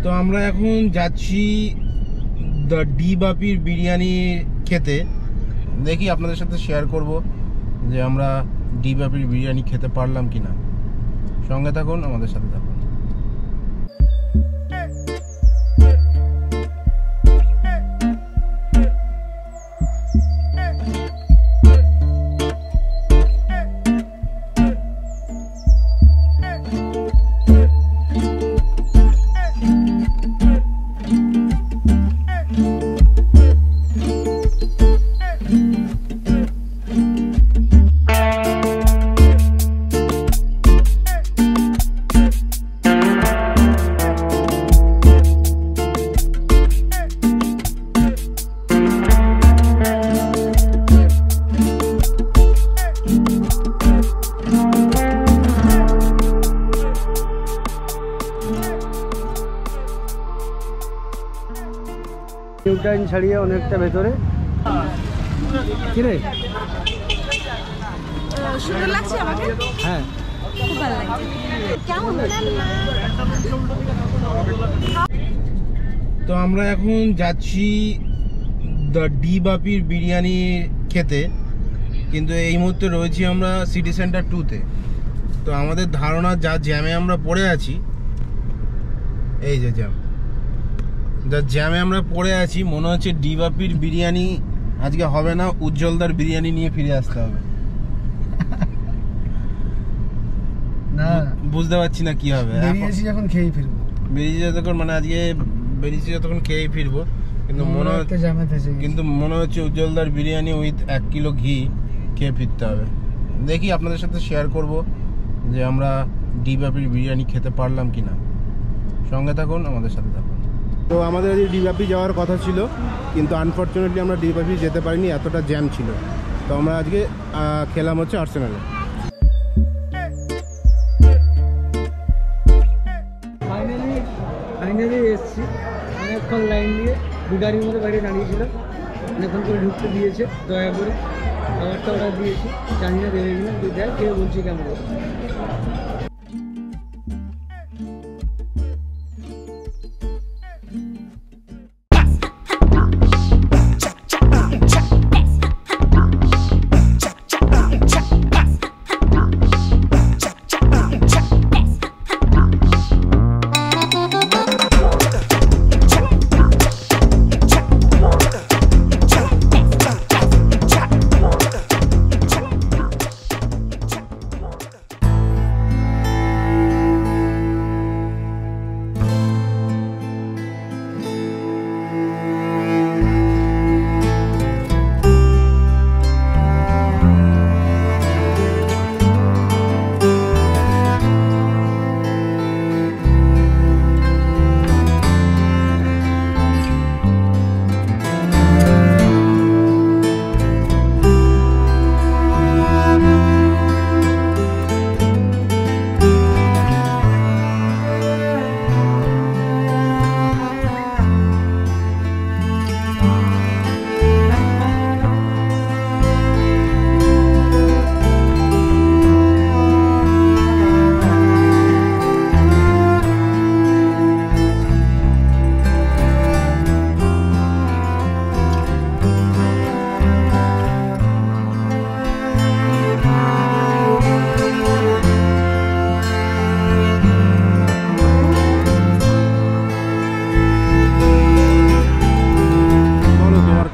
তো আমরা এখন যাচ্ছি দ্য ডি বাপির বিরিয়ানি খেতে। দেখি আপনাদের সাথে শেয়ার করব যে আমরা ডি বাপির বিরিয়ানি খেতে পারলাম কিনা। সঙ্গে থাকুন, আমাদের সাথে থাকুন। নিউটাউন ছাড়িয়ে অনেকটা ভেতরে। কি রে, সুন্দর লাগছে আমাকে? হ্যাঁ, খুব ভালো লাগছে। কেমন? তো আমরা এখন যাচ্ছি দ্য ডি বাপির বিরিয়ানি খেতে, কিন্তু এই মুহূর্তে রয়েছি আমরা সিটি সেন্টার 2-তে। তো আমাদের ধারণা যা জ্যামে আমরা পড়ে আছি, এই যে জ্যামে আমরা পড়ে আছি, মনে হচ্ছে ডি বাপির বিরিয়ানি আজকে হবে না, উজ্জ্বলদার বিরিয়ানি নিয়ে ফিরে আসতে হবে। না বুঝতে পারছি না কি হবে। বেরিয়েছি যখন খেয়েই ফিরবো। বেরিয়েছি যতক্ষণ, মানে আজকে বেরিয়েছি যতক্ষণ খেয়েই ফিরবো, কিন্তু মনে হচ্ছে উজ্জ্বলদার বিরিয়ানি উইথ 1 কিলো ঘি খেয়ে ফিরতে হবে। দেখি আপনাদের সাথে শেয়ার করব যে আমরা ডি বাপির বিরিয়ানি খেতে পারলাম কিনা। সঙ্গে থাকুন, আমাদের সাথে থাকুন। তো আমাদের আজকে ডি বাপি যাওয়ার কথা ছিল, কিন্তু আনফর্চুনেটলি আমরা ডি বাপি যেতে পারিনি, এতটা জ্যাম ছিল। তো আমরা আজকে খেলাম হচ্ছে আর্সেনালে। ফাইনালি এসেছি। অনেকক্ষণ লাইন দিয়ে গাড়ির মধ্যে বাইরে দাঁড়িয়েছিল, অনেকক্ষণ করে ঢুকতে দিয়েছে দয়া করে। খাবারটা অর্ডার দিয়েছি, জানি না দেবে কিনা, দেখ কেউ বলছি কেমন।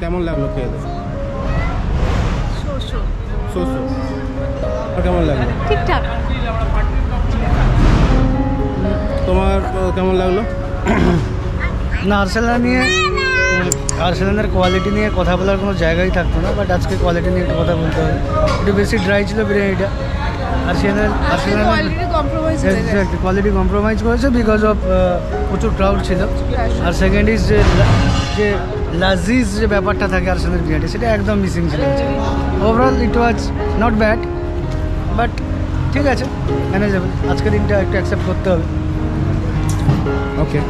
কেমন লাগলো খেয়ে? কেমন লাগলো? ঠিকঠাক। তোমার কেমন লাগলো? না, আর্সেনালের কোয়ালিটি নিয়ে কথা বলার কোনো জায়গাই থাকতো না, বাট আজকে কোয়ালিটি নিয়ে একটু কথা বলতে হবে। একটু বেশি ড্রাই ছিল বিরিয়ানিটা। আর্সেনাল কোয়ালিটি কম্প্রোমাইজ করেছে বিকজ অফ প্রচুর ক্রাউড ছিল। আর সেকেন্ড ইজ যে লাজিজ যে ব্যাপারটা থাকে আর্সেনাল বিরিয়ানি, সেটা একদম মিসিং ছিল। Overall it was not bad, but ঠিক আছে, ম্যানেজেবল। আজকের দিনটা একটু অ্যাকসেপ্ট করতে হবে। ওকে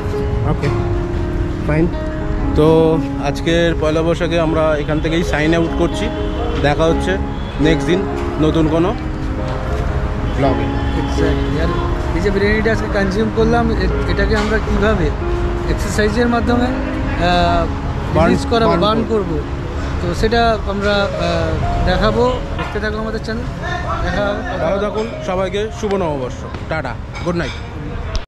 ওকে ফাইন। তো আজকের পয়লা বৈশাখে আমরা এখান থেকেই সাইন আউট করছি। দেখা হচ্ছে নেক্সট দিন নতুন কোনো ব্লগে। এক্স্যাক্টলি। আর এই যে বিরিয়ানিটা আজকে কনজিউম করলাম, এটাকে আমরা কীভাবে এক্সারসাইজের মাধ্যমে রিলিজ করাবো, বার্ন করবো। তো সেটা আমরা দেখাবো, দেখতে থাকবো আমাদের চ্যানেল। দেখা হবে। ভালো থাকুন, সবাইকে শুভ নববর্ষ, টাটা, গুড নাইট।